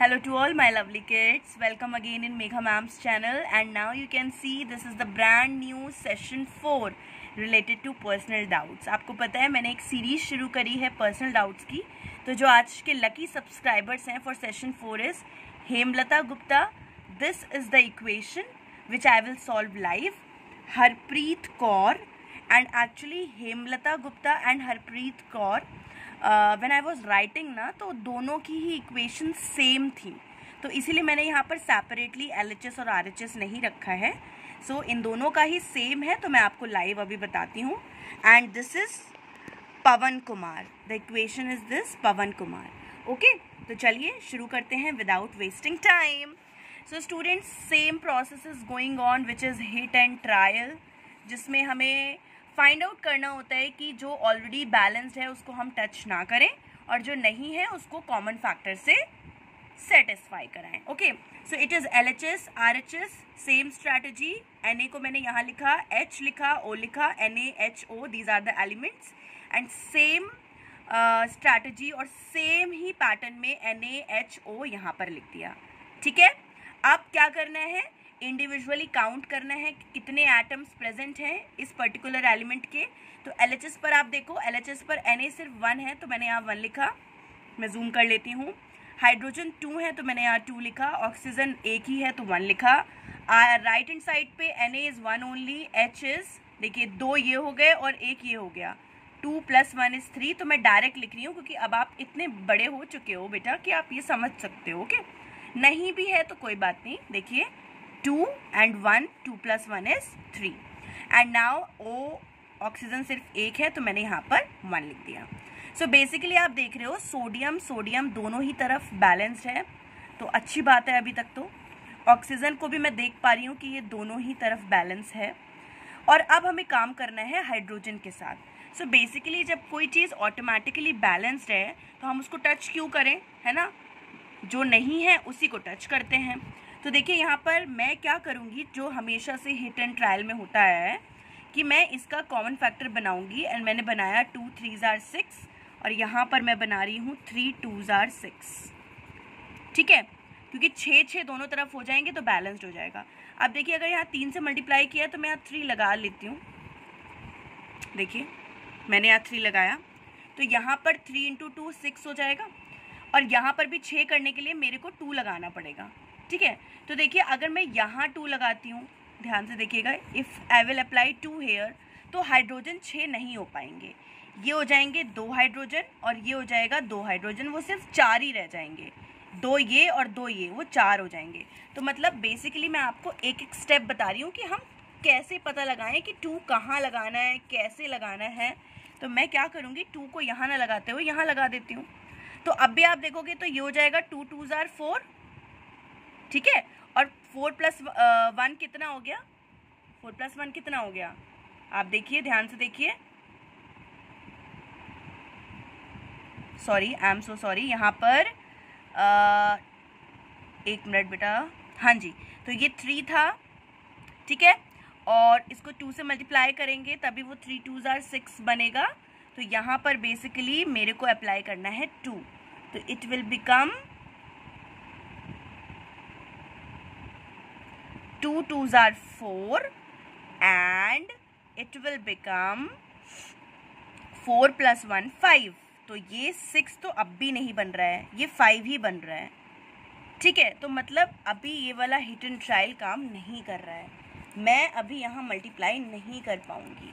Hello to all my lovely kids. Welcome again in Megha Ma'am's channel, and now you can see this is the brand new session 4 related to personal doubts. आपको पता है मैंने एक series शुरू करी है personal doubts की, तो जो आज के लकी सब्सक्राइबर्स हैं for session 4 is Hemlata Gupta. This is the equation which I will solve live. Harpreet Kaur and actually Hemlata Gupta and Harpreet Kaur when I was writing ना, तो दोनों की ही इक्वेशन सेम थी, तो इसीलिए मैंने यहाँ पर सेपरेटली LHS और RHS नहीं रखा है. सो इन दोनों का ही सेम है, तो मैं आपको लाइव अभी बताती हूँ. And this is Pawan Kumar. The equation is this Pawan Kumar. Okay, तो चलिए शुरू करते हैं without wasting time. So students, same process is going on which is hit and trial, जिसमें हमें फाइंड आउट करना होता है कि जो ऑलरेडी बैलेंस्ड है उसको हम टच ना करें और जो नहीं है उसको कॉमन फैक्टर से सेटिस्फाई कराएं. Okay, so it is LHS RHS same strategy. Na को मैंने यहाँ लिखा, H लिखा, O लिखा, NaHO these are the elements and same strategy और सेम ही पैटर्न में NaHO यहाँ पर लिख दिया. ठीक है, अब क्या करना है, इंडिविजुअली काउंट करना है कि कितने एटम्स प्रेजेंट हैं इस पर्टिकुलर एलिमेंट के. तो LHS पर आप देखो, LHS पर Na सिर्फ 1 है तो मैंने यहाँ 1 लिखा. मैं जूम कर लेती हूँ. हाइड्रोजन 2 है तो मैंने यहाँ 2 लिखा. ऑक्सीजन एक ही है तो 1 लिखा. राइट हैंड साइड पे Na is 1 only. H is, देखिए 2 ये हो गए और 1 ये हो गया. 2 + 1 इज़ 3. तो मैं डायरेक्ट लिख रही हूँ क्योंकि अब आप इतने बड़े हो चुके हो बेटा कि आप ये समझ सकते हो. ओके, नहीं भी है तो कोई बात नहीं. देखिए 2 and 1, 2 + 1 is 3. And now O oxygen सिर्फ एक है तो मैंने यहाँ पर 1 लिख दिया. सो बेसिकली आप देख रहे हो सोडियम दोनों ही तरफ बैलेंस्ड है, तो अच्छी बात है. अभी तक तो ऑक्सीजन को भी मैं देख पा रही हूँ कि ये दोनों ही तरफ बैलेंस है. और अब हमें काम करना है हाइड्रोजन के साथ. सो बेसिकली जब कोई चीज़ ऑटोमेटिकली बैलेंस्ड है तो हम उसको टच क्यों करें, है ना. जो नहीं है उसी को टच करते हैं. तो देखिए यहाँ पर मैं क्या करूँगी, जो हमेशा से हिट एंड ट्रायल में होता है कि मैं इसका कॉमन फैक्टर बनाऊँगी. एंड मैंने बनाया 2 3s are 6 और यहाँ पर मैं बना रही हूँ 3 2s are 6. ठीक है, क्योंकि 6 दोनों तरफ हो जाएंगे तो बैलेंस्ड हो जाएगा. अब देखिए अगर यहाँ 3 से मल्टीप्लाई किया तो मैं यहाँ 3 लगा लेती हूँ. देखिए मैंने यहाँ 3 लगाया तो यहाँ पर 3 × 2 6 हो जाएगा और यहाँ पर भी 6 करने के लिए मेरे को 2 लगाना पड़ेगा. ठीक है, तो देखिए अगर मैं यहाँ 2 लगाती हूँ, ध्यान से देखिएगा, if I will apply 2 here, तो हाइड्रोजन 6 नहीं हो पाएंगे. ये हो जाएंगे 2 हाइड्रोजन और ये हो जाएगा 2 हाइड्रोजन, वो सिर्फ 4 ही रह जाएंगे. 2 ये और 2 ये, वो 4 हो जाएंगे. तो मतलब बेसिकली मैं आपको एक एक स्टेप बता रही हूँ कि हम कैसे पता लगाएं कि 2 कहाँ लगाना है, कैसे लगाना है. तो मैं क्या करूँगी, 2 को यहाँ ना लगाते हुए यहाँ लगा देती हूँ. तो अब भी आप देखोगे तो ये हो जाएगा 2 2s are 4. ठीक है, और 4 + 1 कितना हो गया, 4 + 1 कितना हो गया, आप देखिए, ध्यान से देखिए. Sorry, I am so sorry. यहाँ पर 1 मिनट बेटा. हाँ जी, तो ये 3 था. ठीक है, और इसको 2 से मल्टीप्लाई करेंगे तभी वो 3 2s are 6 बनेगा. तो यहाँ पर बेसिकली मेरे को अप्लाई करना है 2, तो it will become 2 2s are 4 and it will become 4 + 1 5. तो ये 6 तो अब भी नहीं बन रहा है, ये 5 ही बन रहा है. ठीक है, तो मतलब अभी ये वाला हिट एंड ट्रायल काम नहीं कर रहा है. मैं अभी यहाँ मल्टीप्लाई नहीं कर पाऊँगी.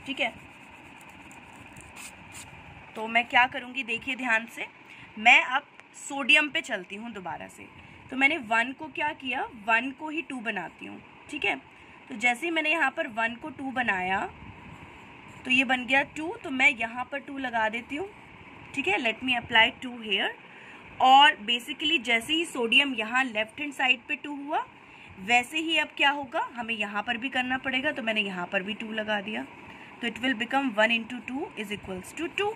ठीक है, तो मैं क्या करूँगी, देखिए ध्यान से, मैं अब सोडियम पे चलती हूँ दोबारा से. तो मैंने 1 को क्या किया, 1 को ही 2 बनाती हूँ. ठीक है, तो जैसे ही मैंने यहाँ पर 1 को 2 बनाया तो ये बन गया 2, तो मैं यहाँ पर 2 लगा देती हूँ. ठीक है, लेट मी अप्लाई 2 हेयर. और बेसिकली जैसे ही सोडियम यहाँ लेफ्ट हैंड साइड पे 2 हुआ, वैसे ही अब क्या होगा, हमें यहाँ पर भी करना पड़ेगा. तो मैंने यहाँ पर भी 2 लगा दिया, तो इट विल बिकम 1 × 2 = 2.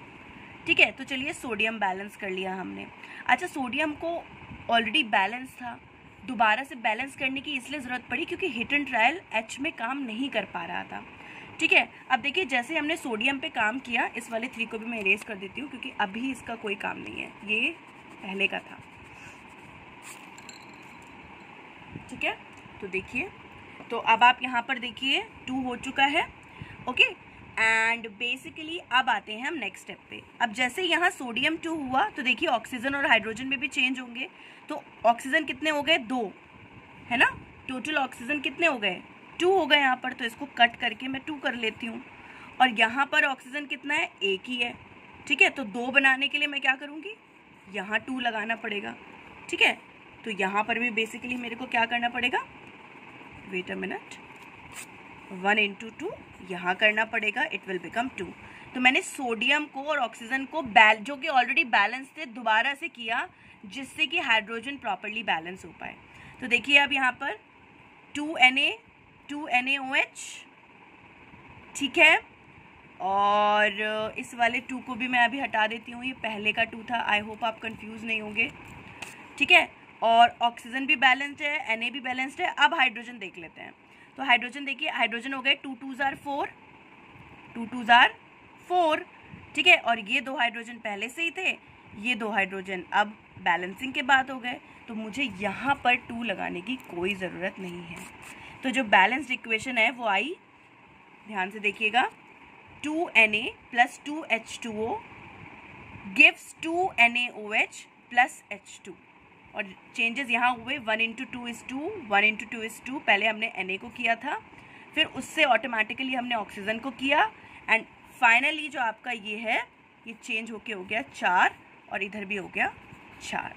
ठीक है, तो चलिए सोडियम बैलेंस कर लिया हमने. अच्छा, सोडियम को ऑलरेडी बैलेंस था, दोबारा से बैलेंस करने की इसलिए ज़रूरत पड़ी क्योंकि हिट एंड ट्रायल H में काम नहीं कर पा रहा था. ठीक है, अब देखिए जैसे हमने सोडियम पे काम किया, इस वाले 3 को भी मैं इरेज कर देती हूँ क्योंकि अभी इसका कोई काम नहीं है, ये पहले का था. ठीक है, तो देखिए, तो अब आप यहाँ पर देखिए 2 हो चुका है। ओके, एंड बेसिकली अब आते हैं हम नेक्स्ट स्टेप पे। अब जैसे यहाँ सोडियम 2 हुआ तो देखिए ऑक्सीजन और हाइड्रोजन में भी चेंज होंगे। तो ऑक्सीजन कितने हो गए, 2 है ना, टोटल ऑक्सीजन कितने हो गए, 2 हो गए यहाँ पर। तो इसको कट करके मैं 2 कर लेती हूँ। और यहाँ पर ऑक्सीजन कितना है, 1 ही है। ठीक है, तो 2 बनाने के लिए मैं क्या करूँगी, यहाँ 2 लगाना पड़ेगा। ठीक है, तो यहाँ पर भी बेसिकली मेरे को क्या करना पड़ेगा, वेट अ मिनट, 1 into 2 यहाँ करना पड़ेगा, इट विल बिकम 2। तो मैंने सोडियम को और ऑक्सीजन को जो कि ऑलरेडी बैलेंस थे दोबारा से किया, जिससे कि हाइड्रोजन प्रॉपरली बैलेंस हो पाए। तो देखिए अब यहाँ पर 2Na 2NaOH, ठीक है, और इस वाले 2 को भी मैं अभी हटा देती हूँ, ये पहले का 2 था। आई होप आप कंफ्यूज नहीं होंगे। ठीक है, और ऑक्सीजन भी बैलेंस्ड है, Na भी बैलेंस्ड है। अब हाइड्रोजन देख लेते हैं। तो हाइड्रोजन देखिए, हाइड्रोजन हो गए 2 2s are 4, 2 2s are 4। ठीक है, और ये 2 हाइड्रोजन पहले से ही थे, ये 2 हाइड्रोजन अब बैलेंसिंग के बाद हो गए। तो मुझे यहाँ पर 2 लगाने की कोई ज़रूरत नहीं है। तो जो बैलेंस्ड इक्वेशन है वो आई, ध्यान से देखिएगा, 2Na plus 2H2O gives 2NaOH plus H2। और चेंजेस यहाँ हुए, 1 into 2 is 2, 1 into 2 is 2। पहले हमने Na को किया था, फिर उससे ऑटोमेटिकली हमने ऑक्सीजन को किया, एंड फाइनली जो आपका ये है, ये चेंज होके हो गया 4, और इधर भी हो गया 4।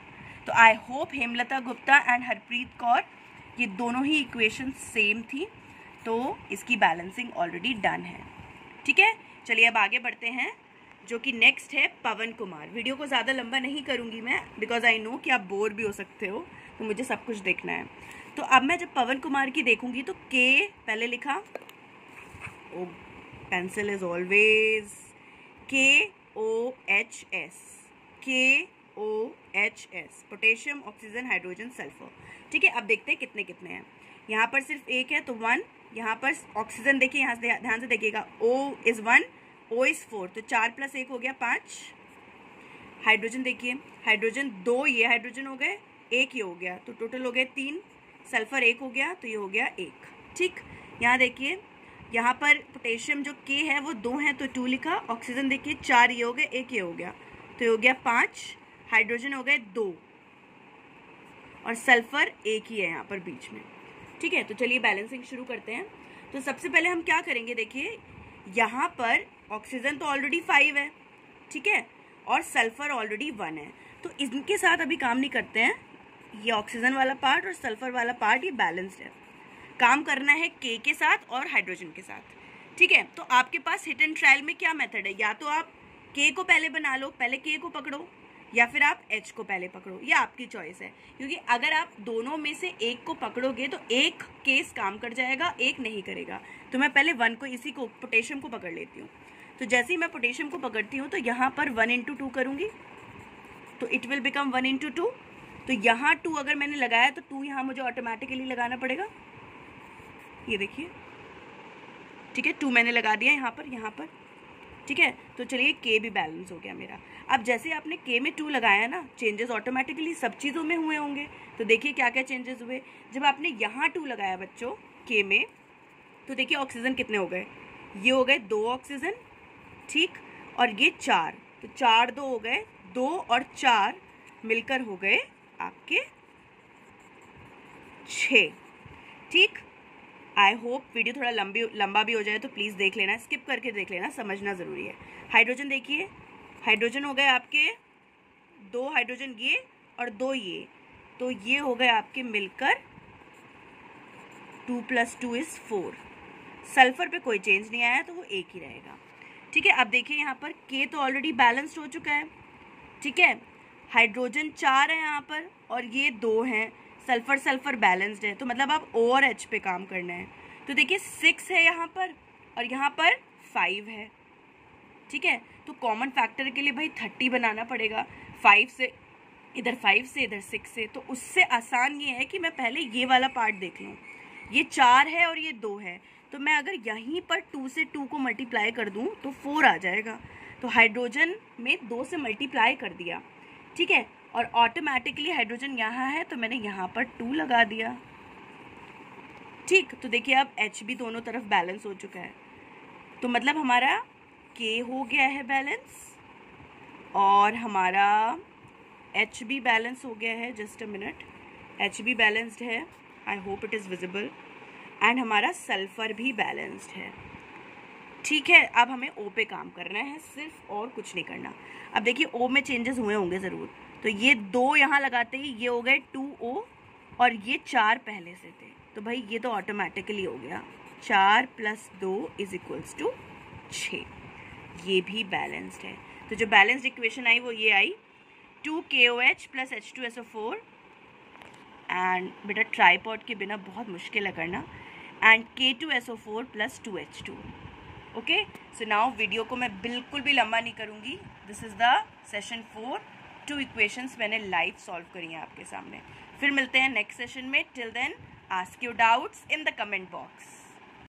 तो I hope Hemlata Gupta and Harpreet Kaur, ये दोनों ही इक्वेशन सेम थी, तो इसकी बैलेंसिंग ऑलरेडी डन है। ठीक है, चलिए अब आगे बढ़ते हैं, जो कि नेक्स्ट है पवन कुमार। वीडियो को ज़्यादा लंबा नहीं करूँगी मैं, बिकॉज आई नो कि आप बोर भी हो सकते हो, तो मुझे सब कुछ देखना है। तो अब मैं जब पवन कुमार की देखूँगी तो के पहले लिखा, ओ pencil is always, KOHS, KOHS, potassium, oxygen, hydrogen, sulphur. ठीक है, अब देखते हैं कितने कितने हैं। यहाँ पर सिर्फ 1 है तो 1, यहाँ पर ऑक्सीजन देखिए, यहाँ से ध्यान से देखिएगा, O is 1, O is 4, तो 4 + 1 हो गया 5। हाइड्रोजन देखिए, हाइड्रोजन 2, ये हाइड्रोजन हो गए, 1 ये हो गया, तो टोटल हो गए 3। सल्फर 1 हो गया, तो ये हो गया 1। ठीक, यहाँ देखिए, यहाँ पर पोटेशियम जो K है वो 2 है, तो 2 लिखा। ऑक्सीजन देखिए 4 ये हो गए, 1 ये हो गया, तो ये हो गया 5। हाइड्रोजन हो गए 2, और सल्फर 1 ही है यहाँ पर बीच में। ठीक है, तो चलिए बैलेंसिंग शुरू करते हैं। तो सबसे पहले हम क्या करेंगे, देखिए यहाँ पर ऑक्सीजन तो ऑलरेडी 5 है, ठीक है, और सल्फर ऑलरेडी 1 है, तो इनके साथ अभी काम नहीं करते हैं। ये ऑक्सीजन वाला पार्ट और सल्फर वाला पार्ट ये बैलेंस्ड है, काम करना है के साथ और हाइड्रोजन के साथ। ठीक है, तो आपके पास हिट एंड ट्रायल में क्या मेथड है, या तो आप के को पहले बना लो, पहले के को पकड़ो, या फिर आप H को पहले पकड़ो, ये आपकी चॉइस है। क्योंकि अगर आप दोनों में से एक को पकड़ोगे तो एक केस काम कर जाएगा, एक नहीं करेगा। तो मैं पहले 1 को, इसी को, पोटेशियम को पकड़ लेती हूँ। तो जैसे ही मैं पोटेशियम को पकड़ती हूँ तो यहाँ पर 1 into 2 करूँगी, तो इट विल बिकम 1 into 2। तो यहाँ 2 अगर मैंने लगाया तो 2 यहाँ मुझे ऑटोमेटिकली लगाना पड़ेगा, ये देखिए। ठीक है, 2 मैंने लगा दिया यहाँ पर। ठीक है, तो चलिए के भी बैलेंस हो गया मेरा। अब जैसे आपने के में 2 लगाया ना, चेंजेस ऑटोमेटिकली सब चीज़ों में हुए होंगे। तो देखिए क्या क्या चेंजेस हुए। जब आपने यहाँ 2 लगाया बच्चों के में, तो देखिए ऑक्सीजन कितने हो गए, ये हो गए 2 ऑक्सीजन, ठीक, और ये 4, तो 4 2 हो गए, 2 और 4 मिलकर हो गए आपके 6। ठीक, आई होप वीडियो थोड़ा लंबा भी हो जाए तो प्लीज़ देख लेना, स्किप करके देख लेना, समझना ज़रूरी है। हाइड्रोजन देखिए, हाइड्रोजन हो गए आपके 2 हाइड्रोजन ये और 2 ये, तो ये हो गए आपके मिलकर 2 + 2 is 4। सल्फर पे कोई चेंज नहीं आया, तो वो 1 ही रहेगा। ठीक है, अब देखिए यहाँ पर के तो ऑलरेडी बैलेंस्ड हो चुका है। ठीक है, हाइड्रोजन 4 है यहाँ पर और ये 2 हैं, सल्फर बैलेंस्ड है, तो मतलब अब O और H पे काम करना है। तो देखिए 6 है यहाँ पर और यहाँ पर 5 है। ठीक है, तो कॉमन फैक्टर के लिए भाई 30 बनाना पड़ेगा, 5 से इधर 5 से इधर 6 से। तो उससे आसान ये है कि मैं पहले ये वाला पार्ट देख लूँ, ये 4 है और ये 2 है, तो मैं अगर यहीं पर 2 से 2 को मल्टीप्लाई कर दूँ तो 4 आ जाएगा। तो हाइड्रोजन में 2 से मल्टीप्लाई कर दिया, ठीक है, और ऑटोमेटिकली हाइड्रोजन यहाँ है तो मैंने यहाँ पर 2 लगा दिया। ठीक, तो देखिए अब H भी दोनों तरफ बैलेंस हो चुका है, तो मतलब हमारा K हो गया है बैलेंस और हमारा H भी बैलेंस हो गया है. जस्ट अ मिनट, H भी बैलेंस्ड है, I hope it is visible. And हमारा सल्फर भी बैलेंस्ड है. ठीक है, अब हमें O पे काम करना है सिर्फ, और कुछ नहीं करना. अब देखिए O में चेंजेस हुए होंगे ज़रूर, तो ये 2 यहाँ लगाते ही ये हो गए 2O और ये 4 पहले से थे, तो भाई ये तो ऑटोमेटिकली हो गया 4 + 2 = 6. ये भी बैलेंस्ड है. तो जो बैलेंस्ड इक्वेशन आई वो ये आई 2KOH + H2SO4. एंड बेटा ट्राईपॉड के बिना बहुत मुश्किल है करना. And K2SO4 + 2H2. Okay, so now video को मैं बिल्कुल भी लंबा नहीं करूँगी. This is the session 4. 2 equations मैंने लाइव सॉल्व करी हैं आपके सामने. फिर मिलते हैं नेक्स्ट सेशन में. Till then ask your doubts in the comment box.